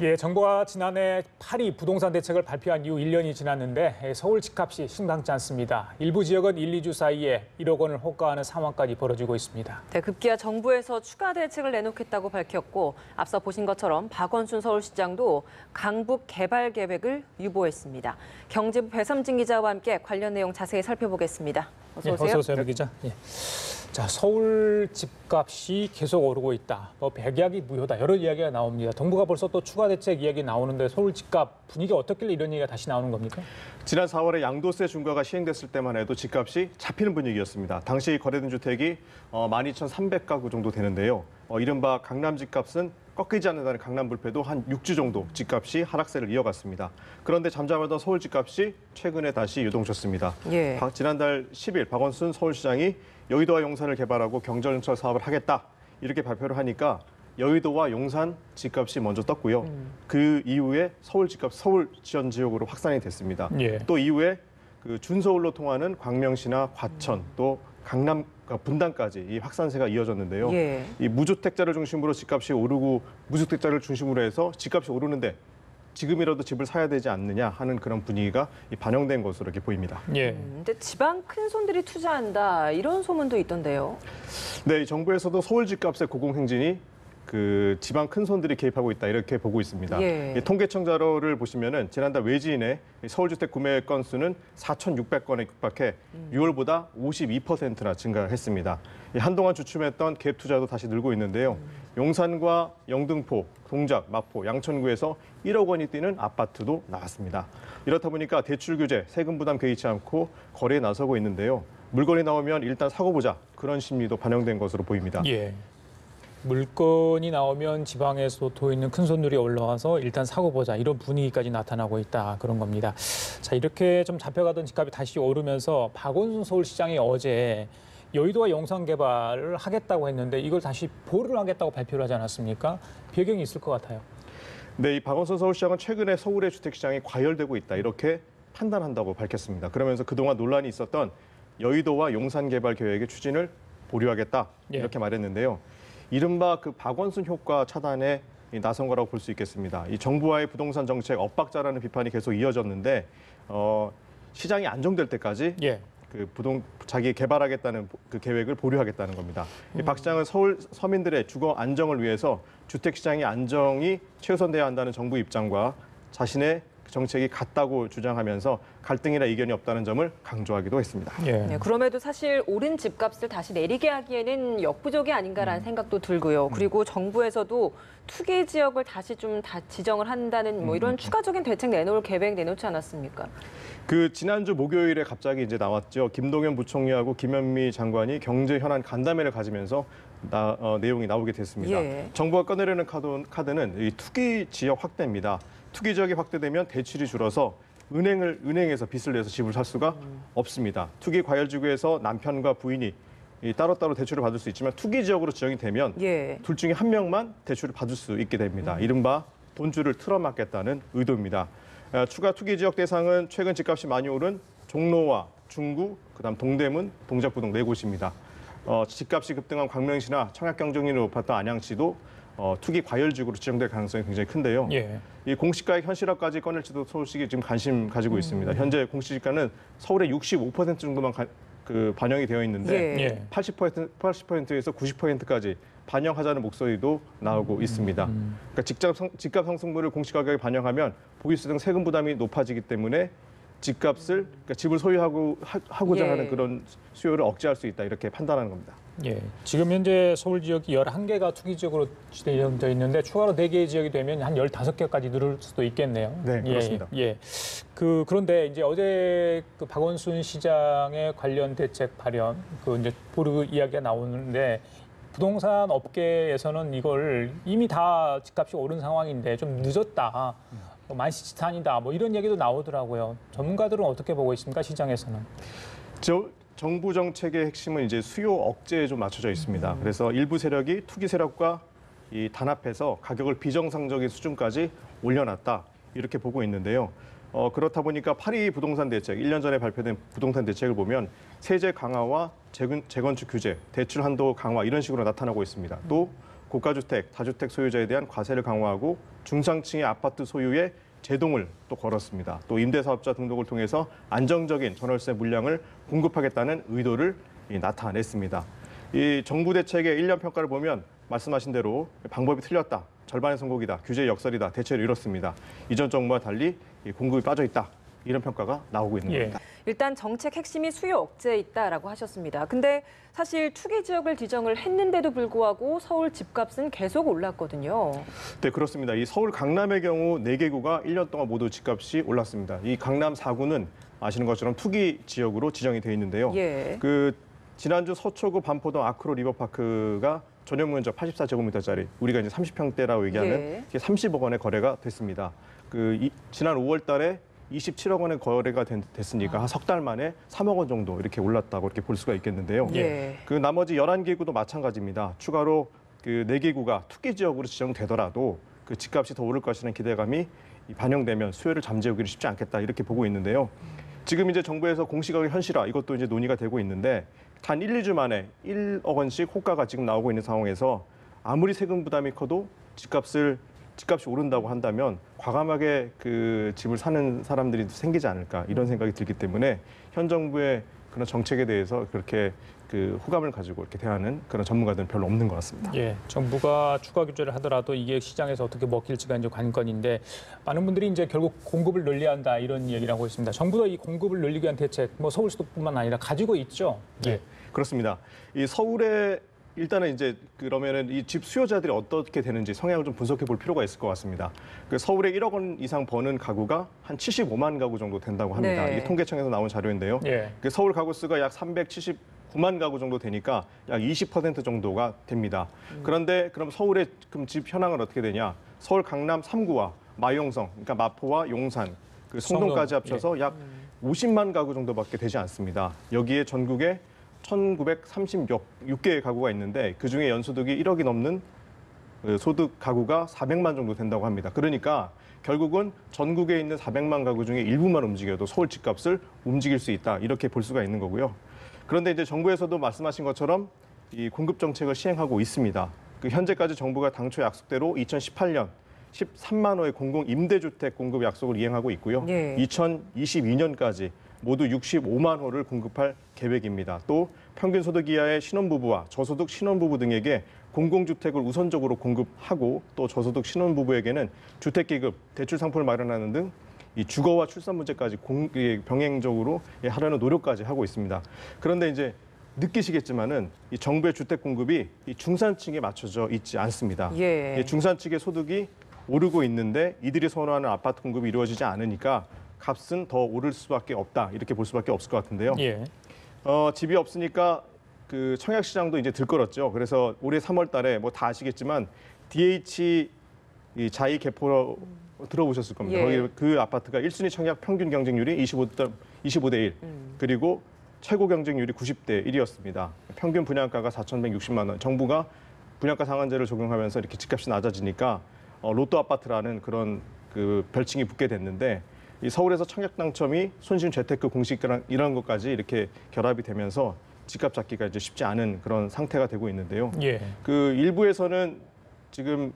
예, 정부가 지난해 파리 부동산 대책을 발표한 이후 1년이 지났는데 서울 집값이 심상치 않습니다. 일부 지역은 1, 2주 사이에 1억 원을 호가하는 상황까지 벌어지고 있습니다. 네, 급기야 정부에서 추가 대책을 내놓겠다고 밝혔고 앞서 보신 것처럼 박원순 서울시장도 강북 개발 계획을 유보했습니다. 경제부 배삼진 기자와 함께 관련 내용 자세히 살펴보겠습니다. 어서 오세요. 어서 오세요, 기자. 예. 자, 서울 집값이 계속 오르고 있다. 백약이 무효다. 여러 이야기가 나옵니다. 정부가 벌써 또 추가 대책 이야기 나오는데 서울 집값 분위기 어떻길래 이런 얘기가 다시 나오는 겁니까? 지난 4월에 양도세 중과가 시행됐을 때만 해도 집값이 잡히는 분위기였습니다. 당시 거래된 주택이 12,300가구 정도 되는데요. 이른바 강남 집값은 꺾이지 않는다는 강남 불패도 한 6주 정도 집값이 하락세를 이어갔습니다. 그런데 잠잠하던 서울 집값이 최근에 다시 유동쳤습니다. 예. 지난달 10일 박원순 서울시장이 여의도와 용산을 개발하고 경전철 사업을 하겠다 이렇게 발표를 하니까 여의도와 용산 집값이 먼저 떴고요. 그 이후에 서울 집값 서울 지원 지역으로 확산이 됐습니다. 예. 또 이후에 그 준서울로 통하는 광명시나 과천 또 강남 분당까지 이 확산세가 이어졌는데요. 예. 이 무주택자를 중심으로 집값이 오르고 무주택자를 중심으로 해서 집값이 오르는데 지금이라도 집을 사야 되지 않느냐 하는 그런 분위기가 반영된 것으로 이렇게 보입니다. 예. 근데 지방 큰 손들이 투자한다 이런 소문도 있던데요. 네, 정부에서도 서울 집값의 고공행진이 그 지방 큰 손들이 개입하고 있다 이렇게 보고 있습니다. 예. 통계청 자료를 보시면은 지난달 외지인의 서울주택 구매 건수는 4,600건에 육박해 6월보다 52%나 증가했습니다. 한동안 주춤했던 갭 투자도 다시 늘고 있는데요. 용산과 영등포, 동작, 마포, 양천구에서 1억 원이 뛰는 아파트도 나왔습니다. 이렇다 보니까 대출 규제, 세금 부담 개의치 않고 거래에 나서고 있는데요. 물건이 나오면 일단 사고 보자 그런 심리도 반영된 것으로 보입니다. 예. 물건이 나오면 지방에서 있는 큰 손들이 올라와서 일단 사고 보자 이런 분위기까지 나타나고 있다 그런 겁니다. 자, 이렇게 좀 잡혀가던 집값이 다시 오르면서 박원순 서울시장이 어제 여의도와 용산 개발을 하겠다고 했는데 이걸 다시 보류를 하겠다고 발표를 하지 않았습니까? 배경이 있을 것 같아요. 네, 이 박원순 서울시장은 최근에 서울의 주택시장이 과열되고 있다 이렇게 판단한다고 밝혔습니다. 그러면서 그동안 논란이 있었던 여의도와 용산 개발 계획의 추진을 보류하겠다 이렇게 말했는데요. 이른바 그 박원순 효과 차단에 나선 거라고 볼 수 있겠습니다. 이 정부와의 부동산 정책 엇박자라는 비판이 계속 이어졌는데 시장이 안정될 때까지 자기 개발하겠다는 그 계획을 보류하겠다는 겁니다. 박 시장은 서울 서민들의 주거 안정을 위해서 주택 시장의 안정이 최우선돼야 한다는 정부 입장과 자신의 정책이 같다고 주장하면서 갈등이나 이견이 없다는 점을 강조하기도 했습니다. 예. 네, 그럼에도 사실 오른 집값을 다시 내리게 하기에는 역부족이 아닌가라는 생각도 들고요. 그리고 정부에서도 투기 지역을 다시 좀 지정을 한다는 뭐 이런 추가적인 대책 내놓을 계획 내놓지 않았습니까? 그 지난주 목요일에 갑자기 이제 나왔죠. 김동연 부총리하고 김현미 장관이 경제 현안 간담회를 가지면서 내용이 나오게 됐습니다. 예. 정부가 꺼내려는 카드는 이 투기 지역 확대입니다. 투기 지역이 확대되면 대출이 줄어서 은행에서 빚을 내서 집을 살 수가 없습니다. 투기 과열 지구에서 남편과 부인이 따로따로 대출을 받을 수 있지만 투기 지역으로 지정이 되면 둘 중에 한 명만 대출을 받을 수 있게 됩니다. 이른바 돈줄을 틀어막겠다는 의도입니다. 추가 투기 지역 대상은 최근 집값이 많이 오른 종로와 중구, 그다음 동대문, 동작구 등 4곳입니다. 집값이 급등한 광명시나 청약 경쟁률이 높았던 안양시도 투기 과열지구로 지정될 가능성이 굉장히 큰데요. 예. 이 공시가액 현실화까지 꺼낼지도 서울시가 지금 관심 가지고 있습니다. 현재 공시지가는 서울의 65% 정도만 반영이 되어 있는데 80%에서 90%까지 반영하자는 목소리도 나오고 있습니다. 그러니까 집값 상승분을 공시가격에 반영하면 보유세 등 세금 부담이 높아지기 때문에 그러니까 집을 소유하고자 하는 그런 수요를 억제할 수 있다 이렇게 판단하는 겁니다. 예. 지금 현재 서울 지역이 11개가 투기 지역으로 지정되어 있는데 추가로 4개의 지역이 되면 한 15개까지 늘을 수도 있겠네요. 네, 그렇습니다. 예. 그런데 이제 어제 그 박원순 시장의 관련 대책 발언 이제 보류 이야기가 나오는데 부동산 업계에서는 이걸 이미 다 집값이 오른 상황인데 좀 늦었다. 만시지탄이다. 뭐 이런 얘기도 나오더라고요. 전문가들은 어떻게 보고 있습니까? 시장에서는. 정부 정책의 핵심은 이제 수요 억제에 좀 맞춰져 있습니다. 그래서 일부 세력이 투기 세력과 단합해서 가격을 비정상적인 수준까지 올려놨다. 이렇게 보고 있는데요. 그렇다 보니까 파리 부동산 대책, 1년 전에 발표된 부동산 대책을 보면 세제 강화와 재건축 규제, 대출 한도 강화 이런 식으로 나타나고 있습니다. 또 고가주택, 다주택 소유자에 대한 과세를 강화하고 중상층의 아파트 소유에 제동을 또 걸었습니다. 또 임대사업자 등록을 통해서 안정적인 전월세 물량을 공급하겠다는 의도를 나타냈습니다. 이 정부 대책의 1년 평가를 보면 말씀하신 대로 방법이 틀렸다, 절반의 성공이다, 규제 역설이다, 대체로 이렇습니다. 이전 정부와 달리 공급이 빠져 있다, 이런 평가가 나오고 있는 겁니다. 일단 정책 핵심이 수요 억제에 있다라고 하셨습니다. 근데 사실 투기 지역을 지정을 했는데도 불구하고 서울 집값은 계속 올랐거든요. 네, 그렇습니다. 이 서울 강남의 경우 4개구가 1년 동안 모두 집값이 올랐습니다. 이 강남 4구는 아시는 것처럼 투기 지역으로 지정이 되어 있는데요. 예. 지난주 서초구 반포동 아크로 리버파크가 전용 면적 84제곱미터짜리 우리가 이제 30평대라고 얘기하는 30억 원의 거래가 됐습니다. 지난 5월 달에 27억 원의 거래가 됐으니까 한 석 달 만에 3억 원 정도 이렇게 올랐다고 이렇게 볼 수가 있겠는데요. 나머지 11개구도 마찬가지입니다. 추가로 4개구가 투기 지역으로 지정되더라도 그 집값이 더 오를 것이라는 기대감이 반영되면 수요를 잠재우기는 쉽지 않겠다, 이렇게 보고 있는데요. 지금 이제 정부에서 공시가격 현실화, 이것도 이제 논의가 되고 있는데 단 1, 2주 만에 1억 원씩 호가가 지금 나오고 있는 상황에서 아무리 세금 부담이 커도 집값이 오른다고 한다면 과감하게 그 집을 사는 사람들이 생기지 않을까, 이런 생각이 들기 때문에 현 정부의 그런 정책에 대해서 그렇게 호감을 가지고 이렇게 대하는 그런 전문가들은 별로 없는 것 같습니다. 예, 정부가 추가 규제를 하더라도 이게 시장에서 어떻게 먹힐지가 이제 관건인데, 많은 분들이 이제 결국 공급을 늘려야 한다, 이런 얘기를 하고 있습니다. 정부도 이 공급을 늘리기 위한 대책, 서울시도뿐만 아니라 가지고 있죠. 예, 그렇습니다. 이 서울에 일단은 이제 그러면은 이 집 수요자들이 어떻게 되는지 성향을 좀 분석해 볼 필요가 있을 것 같습니다. 서울에 1억 원 이상 버는 가구가 한 75만 가구 정도 된다고 합니다. 이게 통계청에서 나온 자료인데요. 서울 가구 수가 약 379만 가구 정도 되니까 약 20% 정도가 됩니다. 그런데 그럼 서울의 집 현황은 어떻게 되냐? 서울 강남 3구와 마용성, 그러니까 마포와 용산, 성동까지 합쳐서 약 50만 가구 정도밖에 되지 않습니다. 여기에 전국에 1,936개의 가구가 있는데 그중에 연소득이 1억이 넘는 소득 가구가 400만 정도 된다고 합니다. 그러니까 결국은 전국에 있는 400만 가구 중에 일부만 움직여도 서울 집값을 움직일 수 있다, 이렇게 볼 수가 있는 거고요. 그런데 이제 정부에서도 말씀하신 것처럼 이 공급 정책을 시행하고 있습니다. 현재까지 정부가 당초 약속대로 2018년 13만 호의 공공 임대주택 공급 약속을 이행하고 있고요. 2022년까지 모두 65만 호를 공급할 계획입니다. 또 평균 소득 이하의 신혼부부와 저소득 신혼부부 등에게 공공주택을 우선적으로 공급하고, 또 저소득 신혼부부에게는 주택기급, 대출 상품을 마련하는 등 이 주거와 출산 문제까지 병행적으로 하려는 노력까지 하고 있습니다. 그런데 이제 느끼시겠지만은 이 정부의 주택 공급이 이 중산층에 맞춰져 있지 않습니다. 중산층의 소득이 오르고 있는데 이들이 선호하는 아파트 공급이 이루어지지 않으니까 값은 더 오를 수밖에 없다, 이렇게 볼 수밖에 없을 것 같은데요. 집이 없으니까 청약 시장도 이제 들끓었죠. 그래서 올해 3월 달에 다 아시겠지만 DH 자이 개포 들어보셨을 겁니다. 거기 그 아파트가 1순위 청약 평균 경쟁률이 25대 1, 그리고 최고 경쟁률이 90대 1이었습니다. 평균 분양가가 4,160만 원. 정부가 분양가 상한제를 적용하면서 이렇게 집값이 낮아지니까 로또 아파트라는 그런 별칭이 붙게 됐는데, 이 서울에서 청약 당첨이 손실 재테크 공식이랑 이런 것까지 이렇게 결합이 되면서 집값 잡기가 이제 쉽지 않은 그런 상태가 되고 있는데요. 일부에서는 지금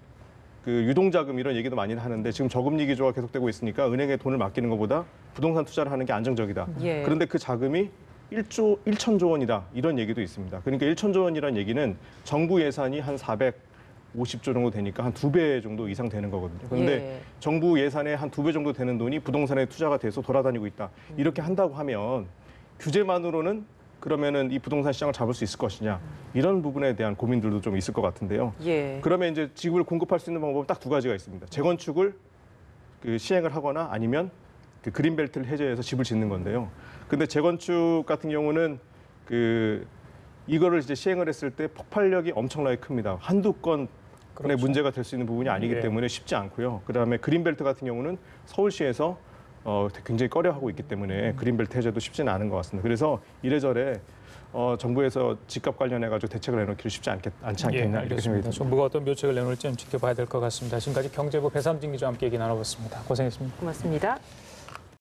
유동자금 이런 얘기도 많이 하는데, 지금 저금리 기조가 계속되고 있으니까 은행에 돈을 맡기는 것보다 부동산 투자를 하는 게 안정적이다. 그런데 그 자금이 1천조 원이다, 이런 얘기도 있습니다. 그러니까 1천조 원이라는 얘기는 정부 예산이 한 450조 정도 되니까 한 2배 정도 이상 되는 거거든요. 그런데 정부 예산의 한 2배 정도 되는 돈이 부동산에 투자가 돼서 돌아다니고 있다, 이렇게 한다고 하면 규제만으로는 그러면은 이 부동산 시장을 잡을 수 있을 것이냐, 이런 부분에 대한 고민들도 좀 있을 것 같은데요. 그러면 이제 집을 공급할 수 있는 방법은 딱 두 가지가 있습니다. 재건축을 시행을 하거나 아니면 그린벨트를 해제해서 집을 짓는 건데요. 근데 재건축 같은 경우는 이거를 이제 시행을 했을 때 폭발력이 엄청나게 큽니다. 한두 건의 문제가 될 수 있는 부분이 아니기 때문에 쉽지 않고요. 그다음에 그린벨트 같은 경우는 서울시에서 굉장히 꺼려하고 있기 때문에 그린벨트 해제도 쉽지는 않은 것 같습니다. 그래서 이래저래 정부에서 집값 관련해가지고 대책을 내놓기를 쉽지 않지 않겠냐, 이렇게 생각이 듭니다. 정부가 어떤 묘책을 내놓을지 지켜봐야 될 것 같습니다. 지금까지 경제부 배삼진 기자와 함께 얘기 나눠봤습니다. 고생했습니다. 고맙습니다.